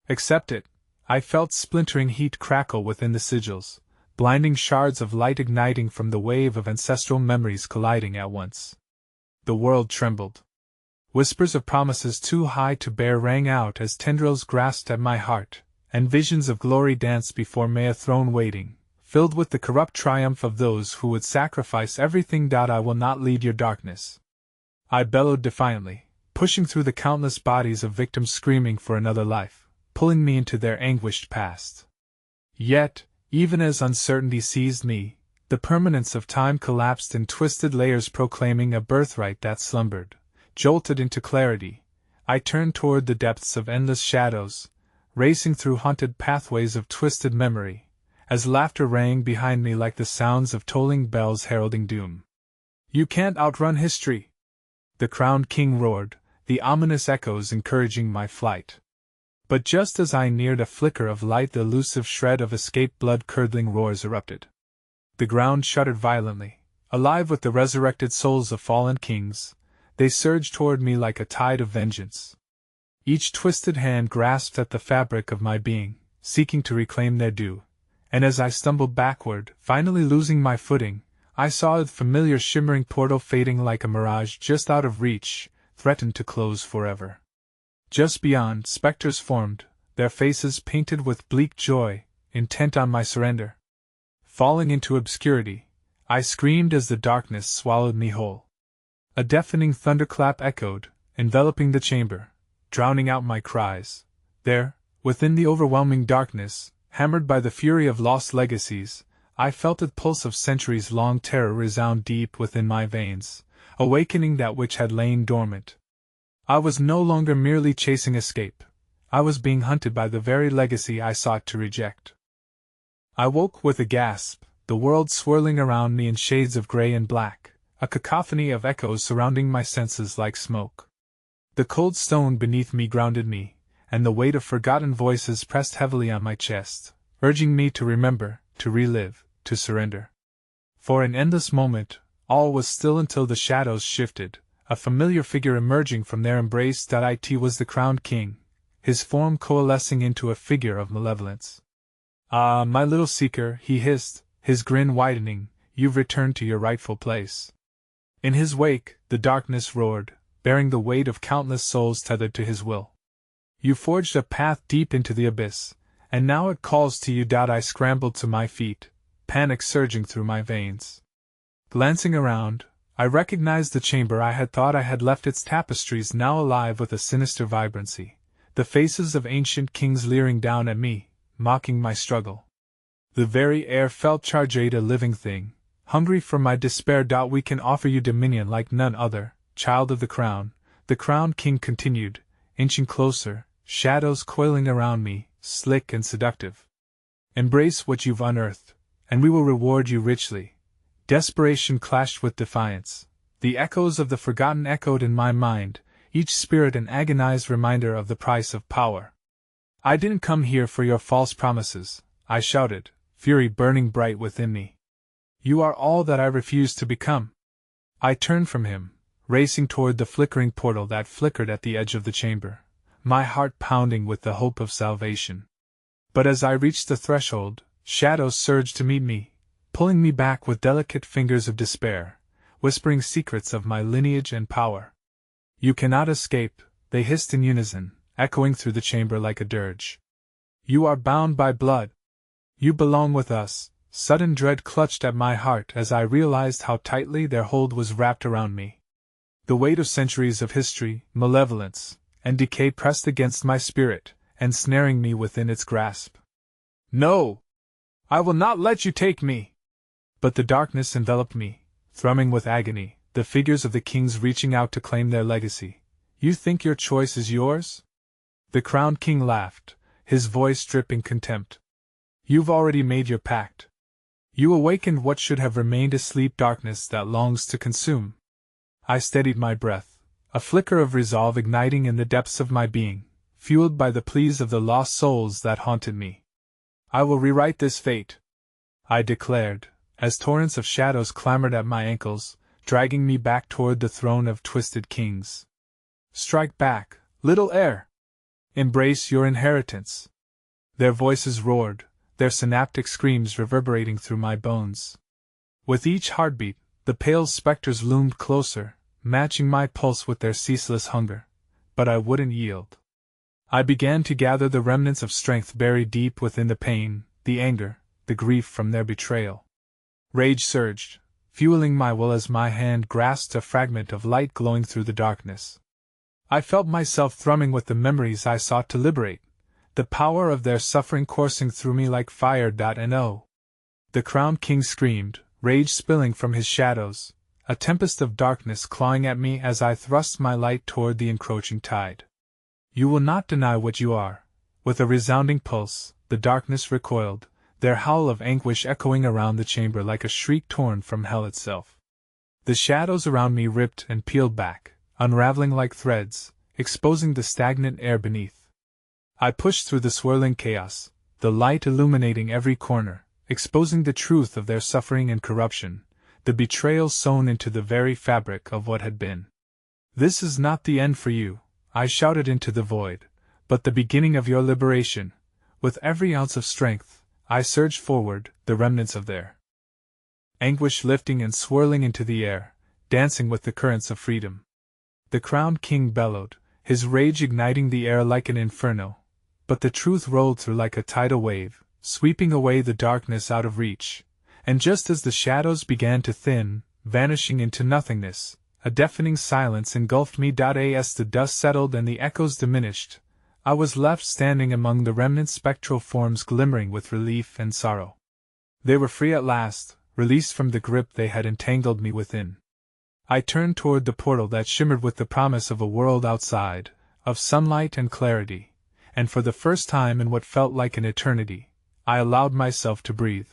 Accept it." I felt splintering heat crackle within the sigils, blinding shards of light igniting from the wave of ancestral memories colliding at once. The world trembled. Whispers of promises too high to bear rang out as tendrils grasped at my heart, and visions of glory danced before me, a throne waiting, filled with the corrupt triumph of those who would sacrifice everything. "I will not lead your darkness," I bellowed defiantly, pushing through the countless bodies of victims screaming for another life, pulling me into their anguished past. Yet, even as uncertainty seized me, the permanence of time collapsed in twisted layers, proclaiming a birthright that slumbered. Jolted into clarity, I turned toward the depths of endless shadows, racing through haunted pathways of twisted memory, as laughter rang behind me like the sounds of tolling bells heralding doom. "You can't outrun history!" the crowned king roared, the ominous echoes encouraging my flight. But just as I neared a flicker of light, the elusive shred of escaped blood-curdling roars erupted. The ground shuddered violently, alive with the resurrected souls of fallen kings. They surged toward me like a tide of vengeance. Each twisted hand grasped at the fabric of my being, seeking to reclaim their due, and as I stumbled backward, finally losing my footing, I saw the familiar shimmering portal fading like a mirage just out of reach, threatened to close forever. Just beyond, specters formed, their faces painted with bleak joy, intent on my surrender. Falling into obscurity, I screamed as the darkness swallowed me whole. A deafening thunderclap echoed, enveloping the chamber, drowning out my cries. There, within the overwhelming darkness, hammered by the fury of lost legacies, I felt the pulse of centuries-long terror resound deep within my veins, awakening that which had lain dormant. I was no longer merely chasing escape. I was being hunted by the very legacy I sought to reject. I woke with a gasp, the world swirling around me in shades of gray and black, a cacophony of echoes surrounding my senses like smoke. The cold stone beneath me grounded me, and the weight of forgotten voices pressed heavily on my chest, urging me to remember, to relive, to surrender. For an endless moment, all was still until the shadows shifted, a familiar figure emerging from their embrace. It was the crowned king, his form coalescing into a figure of malevolence. "Ah, my little seeker," he hissed, his grin widening, "you've returned to your rightful place." In his wake, the darkness roared, bearing the weight of countless souls tethered to his will. "You forged a path deep into the abyss, and now it calls to you." I scrambled to my feet, panic surging through my veins. Glancing around, I recognized the chamber I had thought I had left, its tapestries now alive with a sinister vibrancy, the faces of ancient kings leering down at me, mocking my struggle. The very air felt charged, a living thing, hungry for my despair. "We can offer you dominion like none other, child of the crown," the crowned king continued, inching closer, shadows coiling around me, slick and seductive. "Embrace what you've unearthed, and we will reward you richly." Desperation clashed with defiance. The echoes of the forgotten echoed in my mind, each spirit an agonized reminder of the price of power. "I didn't come here for your false promises," I shouted, fury burning bright within me. "You are all that I refuse to become." I turned from him, racing toward the flickering portal that flickered at the edge of the chamber, my heart pounding with the hope of salvation. But as I reached the threshold, shadows surged to meet me, pulling me back with delicate fingers of despair, whispering secrets of my lineage and power. "You cannot escape," they hissed in unison, echoing through the chamber like a dirge. "You are bound by blood. You belong with us." Sudden dread clutched at my heart as I realized how tightly their hold was wrapped around me. The weight of centuries of history, malevolence, and decay pressed against my spirit, ensnaring me within its grasp. "No! I will not let you take me!" But the darkness enveloped me, thrumming with agony, the figures of the kings reaching out to claim their legacy. "You think your choice is yours?" The crowned king laughed, his voice dripping contempt. "You've already made your pact. You awakened what should have remained asleep, darkness that longs to consume." I steadied my breath, a flicker of resolve igniting in the depths of my being, fueled by the pleas of the lost souls that haunted me. "I will rewrite this fate," I declared, as torrents of shadows clamored at my ankles, dragging me back toward the throne of twisted kings. "Strike back, little heir! Embrace your inheritance!" Their voices roared, their synaptic screams reverberating through my bones. With each heartbeat, the pale specters loomed closer, matching my pulse with their ceaseless hunger. But I wouldn't yield. I began to gather the remnants of strength buried deep within the pain, the anger, the grief from their betrayal. Rage surged, fueling my will as my hand grasped a fragment of light glowing through the darkness. I felt myself thrumming with the memories I sought to liberate, the power of their suffering coursing through me like fire. No! The crowned king screamed, rage spilling from his shadows, a tempest of darkness clawing at me as I thrust my light toward the encroaching tide. "You will not deny what you are." With a resounding pulse, the darkness recoiled, their howl of anguish echoing around the chamber like a shriek torn from hell itself. The shadows around me ripped and peeled back, unraveling like threads, exposing the stagnant air beneath. I pushed through the swirling chaos, the light illuminating every corner, exposing the truth of their suffering and corruption, the betrayal sewn into the very fabric of what had been. "This is not the end for you," I shouted into the void, "but the beginning of your liberation." With every ounce of strength, I surged forward, the remnants of their anguish lifting and swirling into the air, dancing with the currents of freedom. The crowned king bellowed, his rage igniting the air like an inferno, but the truth rolled through like a tidal wave, sweeping away the darkness out of reach. And just as the shadows began to thin, vanishing into nothingness, a deafening silence engulfed me. As the dust settled and the echoes diminished, I was left standing among the remnant spectral forms glimmering with relief and sorrow. They were free at last, released from the grip they had entangled me within. I turned toward the portal that shimmered with the promise of a world outside, of sunlight and clarity, and for the first time in what felt like an eternity, I allowed myself to breathe.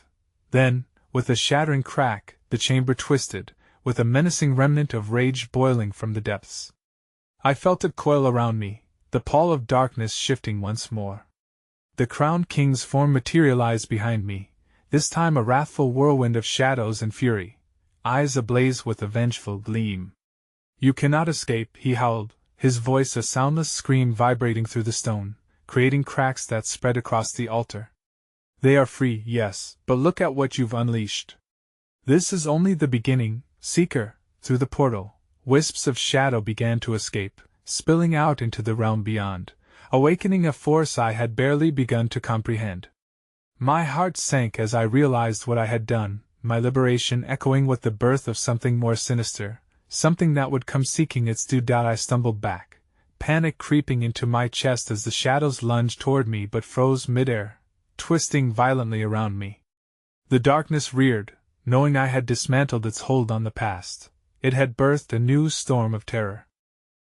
Then, with a shattering crack, the chamber twisted, with a menacing remnant of rage boiling from the depths. I felt it coil around me, the pall of darkness shifting once more. The crowned king's form materialized behind me, this time a wrathful whirlwind of shadows and fury, eyes ablaze with a vengeful gleam. "You cannot escape," he howled, his voice a soundless scream vibrating through the stone, creating cracks that spread across the altar. "They are free, yes, but look at what you've unleashed. This is only the beginning, Seeker." Through the portal, wisps of shadow began to escape, spilling out into the realm beyond, awakening a force I had barely begun to comprehend. My heart sank as I realized what I had done, my liberation echoing with the birth of something more sinister, something that would come seeking its due. I stumbled back, panic creeping into my chest as the shadows lunged toward me but froze midair, twisting violently around me. The darkness reared, knowing I had dismantled its hold on the past. It had birthed a new storm of terror.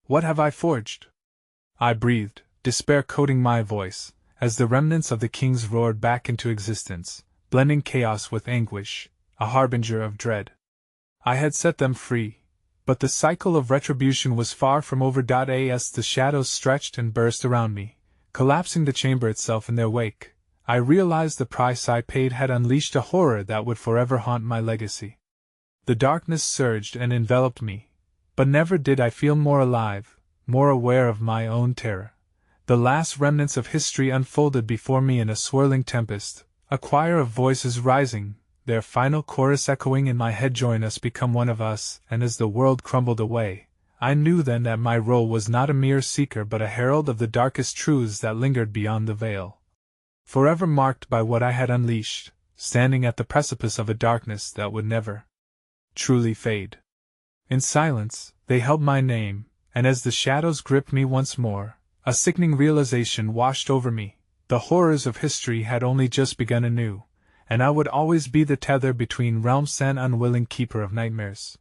"What have I forged?" I breathed, despair coating my voice, as the remnants of the kings roared back into existence, blending chaos with anguish, a harbinger of dread. I had set them free, but the cycle of retribution was far from over. As the shadows stretched and burst around me, collapsing the chamber itself in their wake, I realized the price I paid had unleashed a horror that would forever haunt my legacy. The darkness surged and enveloped me, but never did I feel more alive, more aware of my own terror. The last remnants of history unfolded before me in a swirling tempest, a choir of voices rising, their final chorus echoing in my head: "Join us, become one of us." And as the world crumbled away, I knew then that my role was not a mere seeker but a herald of the darkest truths that lingered beyond the veil. Forever marked by what I had unleashed, standing at the precipice of a darkness that would never truly fade. In silence, they held my name, and as the shadows gripped me once more, a sickening realization washed over me: the horrors of history had only just begun anew, and I would always be the tether between realms, an unwilling keeper of nightmares.